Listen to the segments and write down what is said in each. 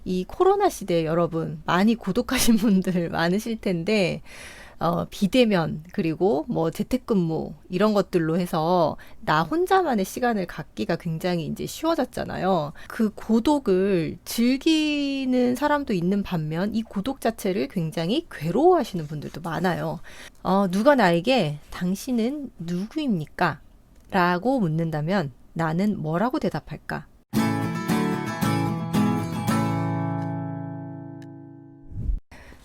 이 코로나 시대에 여러분 많이 고독하신 분들 많으실 텐데, 비대면, 그리고 뭐 재택근무, 이런 것들로 해서 나 혼자만의 시간을 갖기가 굉장히 이제 쉬워졌잖아요. 그 고독을 즐기는 사람도 있는 반면, 이 고독 자체를 굉장히 괴로워하시는 분들도 많아요. 누가 나에게 당신은 누구입니까? 라고 묻는다면 나는 뭐라고 대답할까?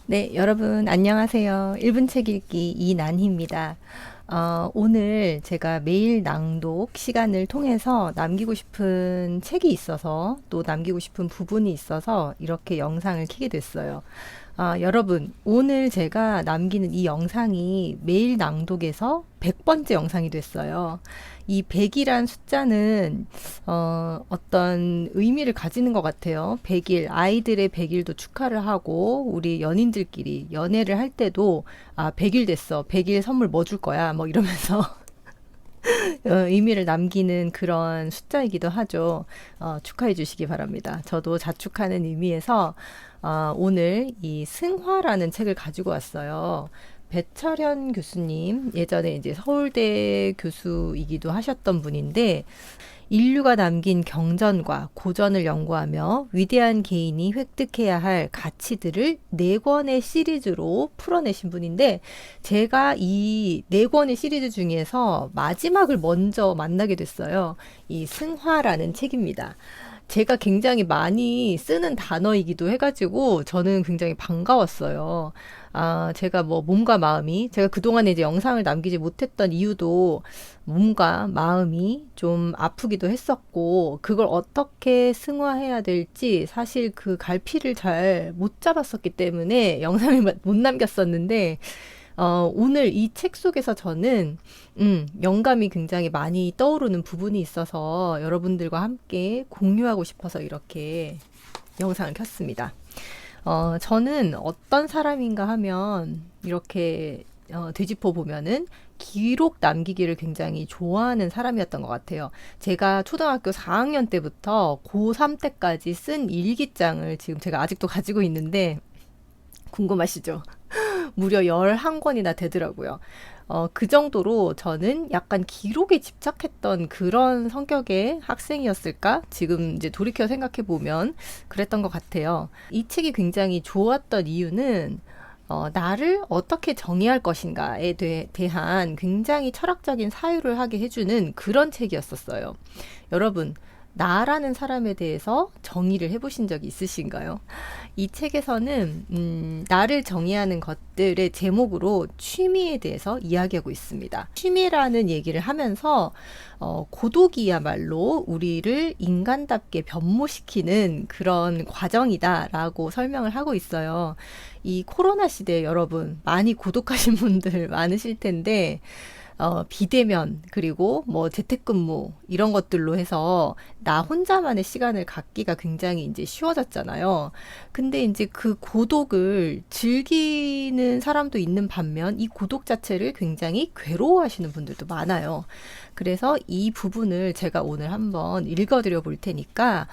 네, 여러분 안녕하세요. 1분 책 읽기 이난희입니다. 오늘 제가 매일 낭독 시간을 통해서 남기고 싶은 책이 있어서 또 남기고 싶은 부분이 있어서 이렇게 영상을 켜게 됐어요. 여러분, 오늘 제가 남기는 이 영상이 매일 낭독에서 100번째 영상이 됐어요. 이 100이란 숫자는 어떤 의미를 가지는 것 같아요. 100일, 아이들의 100일도 축하를 하고 우리 연인들끼리 연애를 할 때도 100일 됐어. 100일 선물 뭐 줄 거야? 뭐 이러면서 의미를 남기는 그런 숫자이기도 하죠. 축하해 주시기 바랍니다. 저도 자축하는 의미에서 오늘 이 승화라는 책을 가지고 왔어요. 배철현 교수님, 예전에 이제 서울대 교수이기도 하셨던 분인데, 인류가 남긴 경전과 고전을 연구하며 위대한 개인이 획득해야 할 가치들을 네 권의 시리즈로 풀어내신 분인데, 제가 이 네 권의 시리즈 중에서 마지막을 먼저 만나게 됐어요. 이 승화라는 책입니다. 제가 굉장히 많이 쓰는 단어이기도 해가지고 저는 굉장히 반가웠어요. 제가 뭐 몸과 마음이, 제가 그동안에 이제 영상을 남기지 못했던 이유도 몸과 마음이 좀 아프기도 했었고, 그걸 어떻게 승화해야 될지 사실 그 갈피를 잘 못 잡았었기 때문에 영상을 못 남겼었는데, 오늘 이 책 속에서 저는, 영감이 굉장히 많이 떠오르는 부분이 있어서 여러분들과 함께 공유하고 싶어서 이렇게 영상을 켰습니다. 저는 어떤 사람인가 하면 이렇게 되짚어 보면은 기록 남기기를 굉장히 좋아하는 사람이었던 것 같아요. 제가 초등학교 4학년 때부터 고3 때까지 쓴 일기장을 지금 제가 아직도 가지고 있는데 궁금하시죠? 무려 11권이나 되더라고요. 그 정도로 저는 약간 기록에 집착했던 그런 성격의 학생이었을까? 지금 이제 돌이켜 생각해 보면 그랬던 것 같아요. 이 책이 굉장히 좋았던 이유는 나를 어떻게 정의할 것인가에 대한 굉장히 철학적인 사유를 하게 해주는 그런 책이었었어요. 여러분, 나라는 사람에 대해서 정의를 해보신 적이 있으신가요? 이 책에서는 나를 정의하는 것들의 제목으로 취미에 대해서 이야기하고 있습니다. 취미라는 얘기를 하면서 고독이야말로 우리를 인간답게 변모시키는 그런 과정이다라고 설명을 하고 있어요. 이 코로나 시대에 여러분 많이 고독하신 분들 많으실 텐데, 비대면, 그리고 뭐 재택근무, 이런 것들로 해서 나 혼자만의 시간을 갖기가 굉장히 이제 쉬워졌잖아요. 근데 이제 그 고독을 즐기는 사람도 있는 반면, 이 고독 자체를 굉장히 괴로워하시는 분들도 많아요. 그래서 이 부분을 제가 오늘 한번 읽어드려 볼 테니까,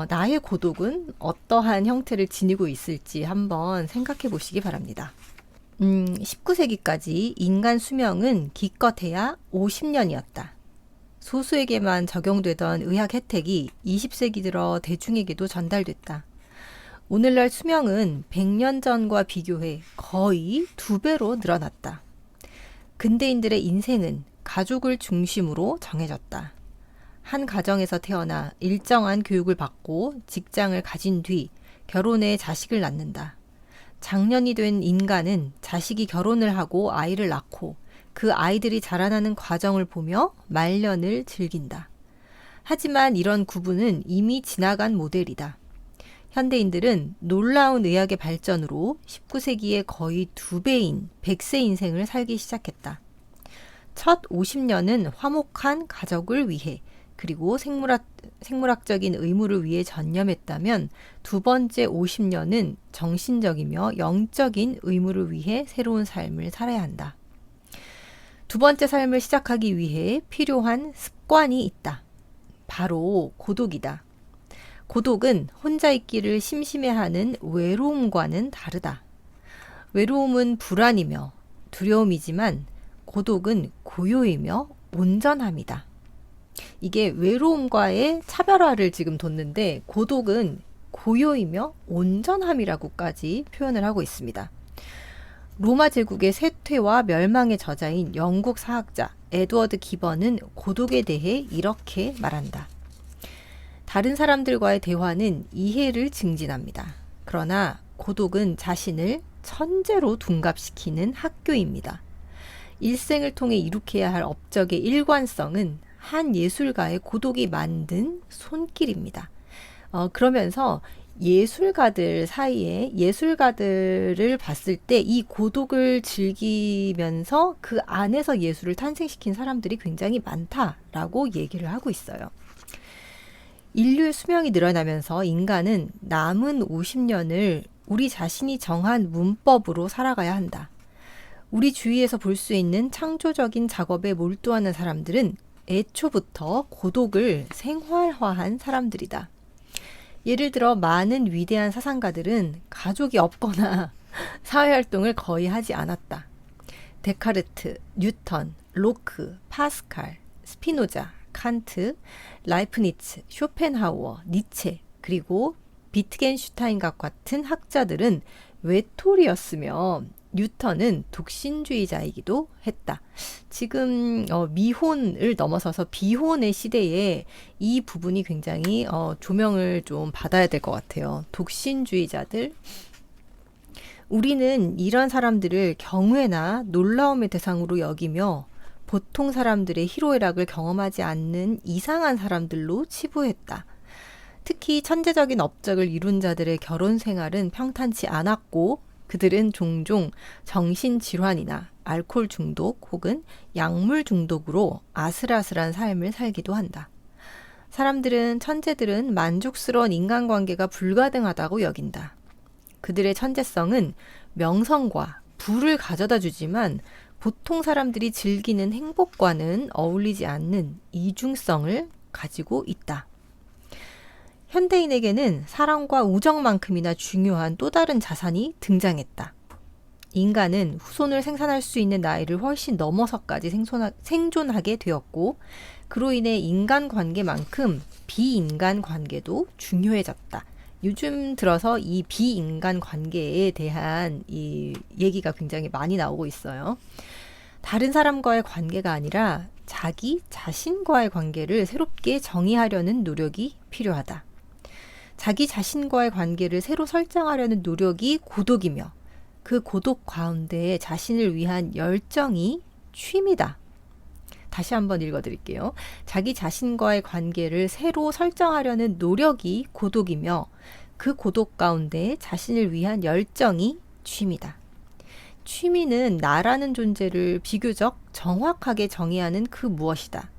나의 고독은 어떠한 형태를 지니고 있을지 한번 생각해 보시기 바랍니다. 19세기까지 인간 수명은 기껏해야 50년이었다. 소수에게만 적용되던 의학 혜택이 20세기 들어 대중에게도 전달됐다. 오늘날 수명은 100년 전과 비교해 거의 2배로 늘어났다. 근대인들의 인생은 가족을 중심으로 정해졌다. 한 가정에서 태어나 일정한 교육을 받고 직장을 가진 뒤 결혼해 자식을 낳는다. 장년이 된 인간은 자식이 결혼을 하고 아이를 낳고 그 아이들이 자라나는 과정을 보며 말년을 즐긴다. 하지만 이런 구분은 이미 지나간 모델이다. 현대인들은 놀라운 의학의 발전으로 19세기에 거의 2배인 100세 인생을 살기 시작했다. 첫 50년은 화목한 가족을 위해, 그리고 생물학적인 의무를 위해 전념했다면 두 번째 50년은 정신적이며 영적인 의무를 위해 새로운 삶을 살아야 한다. 두 번째 삶을 시작하기 위해 필요한 습관이 있다. 바로 고독이다. 고독은 혼자 있기를 심심해하는 외로움과는 다르다. 외로움은 불안이며 두려움이지만 고독은 고요이며 온전함이다. 이게 외로움과의 차별화를 지금 뒀는데 고독은 고요이며 온전함이라고까지 표현을 하고 있습니다. 로마 제국의 쇠퇴와 멸망의 저자인 영국 사학자 에드워드 기번은 고독에 대해 이렇게 말한다. 다른 사람들과의 대화는 이해를 증진합니다. 그러나 고독은 자신을 천재로 둔갑시키는 학교입니다. 일생을 통해 이룩해야 할 업적의 일관성은 한 예술가의 고독이 만든 손길입니다. 그러면서 예술가들 사이에 예술가들을 봤을 때 이 고독을 즐기면서 그 안에서 예술을 탄생시킨 사람들이 굉장히 많다라고 얘기를 하고 있어요. 인류의 수명이 늘어나면서 인간은 남은 50년을 우리 자신이 정한 문법으로 살아가야 한다. 우리 주위에서 볼 수 있는 창조적인 작업에 몰두하는 사람들은 애초부터 고독을 생활화한 사람들이다. 예를 들어 많은 위대한 사상가들은 가족이 없거나 사회활동을 거의 하지 않았다. 데카르트, 뉴턴, 로크, 파스칼, 스피노자, 칸트, 라이프니츠, 쇼펜하우어, 니체, 그리고 비트겐슈타인과 같은 학자들은 외톨이였으며 뉴턴은 독신주의자이기도 했다. 지금 미혼을 넘어서서 비혼의 시대에 이 부분이 굉장히 조명을 좀 받아야 될 것 같아요. 독신주의자들. 우리는 이런 사람들을 경외나 놀라움의 대상으로 여기며 보통 사람들의 희로애락을 경험하지 않는 이상한 사람들로 치부했다. 특히 천재적인 업적을 이룬 자들의 결혼 생활은 평탄치 않았고 그들은 종종 정신질환이나 알코올 중독 혹은 약물 중독으로 아슬아슬한 삶을 살기도 한다. 사람들은 천재들은 만족스러운 인간관계가 불가능하다고 여긴다. 그들의 천재성은 명성과 부를 가져다 주지만 보통 사람들이 즐기는 행복과는 어울리지 않는 이중성을 가지고 있다. 현대인에게는 사랑과 우정만큼이나 중요한 또 다른 자산이 등장했다. 인간은 후손을 생산할 수 있는 나이를 훨씬 넘어서까지 생존하게 되었고 그로 인해 인간관계만큼 비인간관계도 중요해졌다. 요즘 들어서 이 비인간관계에 대한 이 얘기가 굉장히 많이 나오고 있어요. 다른 사람과의 관계가 아니라 자기 자신과의 관계를 새롭게 정의하려는 노력이 필요하다. 자기 자신과의 관계를 새로 설정하려는 노력이 고독이며 그 고독 가운데 자신을 위한 열정이 취미다. 다시 한번 읽어드릴게요. 자기 자신과의 관계를 새로 설정하려는 노력이 고독이며 그 고독 가운데 자신을 위한 열정이 취미다. 취미는 나라는 존재를 비교적 정확하게 정의하는 그 무엇이다.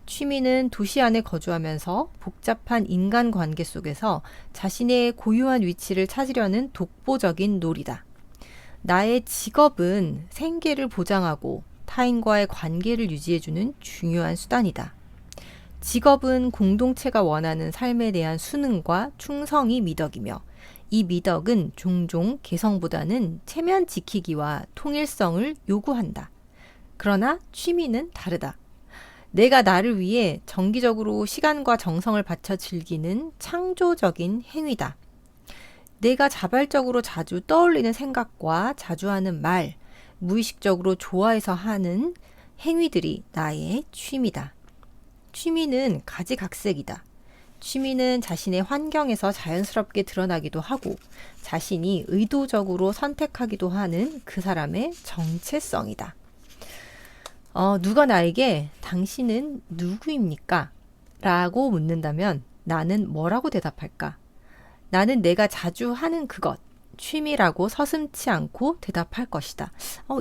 취미는 도시 안에 거주하면서 복잡한 인간관계 속에서 자신의 고유한 위치를 찾으려는 독보적인 놀이다. 나의 직업은 생계를 보장하고 타인과의 관계를 유지해주는 중요한 수단이다. 직업은 공동체가 원하는 삶에 대한 수능과 충성이 미덕이며 이 미덕은 종종 개성보다는 체면 지키기와 통일성을 요구한다. 그러나 취미는 다르다. 내가 나를 위해 정기적으로 시간과 정성을 바쳐 즐기는 창조적인 행위다. 내가 자발적으로 자주 떠올리는 생각과 자주 하는 말, 무의식적으로 좋아해서 하는 행위들이 나의 취미다. 취미는 가지각색이다. 취미는 자신의 환경에서 자연스럽게 드러나기도 하고 자신이 의도적으로 선택하기도 하는 그 사람의 정체성이다. 누가 나에게 당신은 누구입니까? 라고 묻는다면 나는 뭐라고 대답할까? 나는 내가 자주 하는 그것, 취미라고 서슴지 않고 대답할 것이다.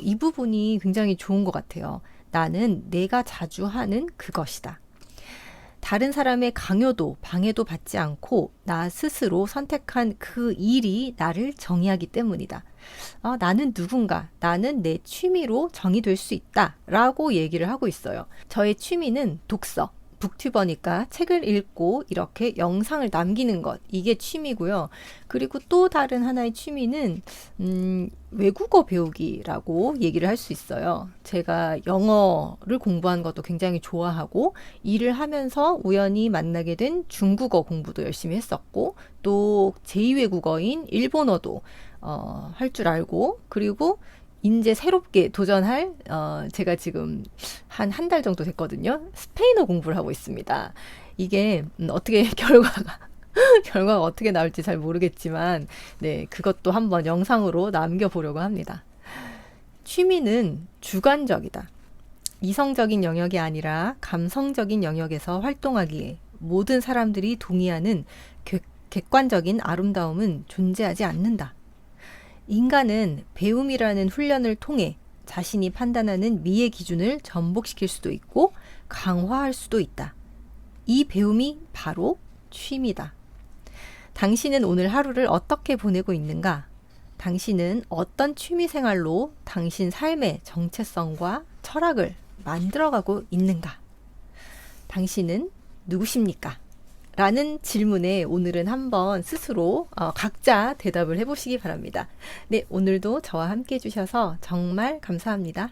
이 부분이 굉장히 좋은 것 같아요. 나는 내가 자주 하는 그것이다. 다른 사람의 강요도, 방해도 받지 않고 나 스스로 선택한 그 일이 나를 정의하기 때문이다. 나는 누군가, 나는 내 취미로 정의될 수 있다 라고 얘기를 하고 있어요. 저의 취미는 독서, 북튜버니까 책을 읽고 이렇게 영상을 남기는 것, 이게 취미고요. 그리고 또 다른 하나의 취미는 외국어 배우기라고 얘기를 할 수 있어요. 제가 영어를 공부하는 것도 굉장히 좋아하고 일을 하면서 우연히 만나게 된 중국어 공부도 열심히 했었고 또 제2외국어인 일본어도 할 줄 알고 그리고 이제 새롭게 도전할 제가 지금 한 달 정도 됐거든요. 스페인어 공부를 하고 있습니다. 이게 어떻게 결과가 어떻게 나올지 잘 모르겠지만 네, 그것도 한번 영상으로 남겨보려고 합니다. 취미는 주관적이다. 이성적인 영역이 아니라 감성적인 영역에서 활동하기에 모든 사람들이 동의하는 객관적인 아름다움은 존재하지 않는다. 인간은 배움이라는 훈련을 통해 자신이 판단하는 미의 기준을 전복시킬 수도 있고 강화할 수도 있다. 이 배움이 바로 취미다. 당신은 오늘 하루를 어떻게 보내고 있는가? 당신은 어떤 취미 생활로 당신 삶의 정체성과 철학을 만들어가고 있는가? 당신은 누구십니까? 라는 질문에 오늘은 한번 스스로 각자 대답을 해보시기 바랍니다. 네, 오늘도 저와 함께 해주셔서 정말 감사합니다.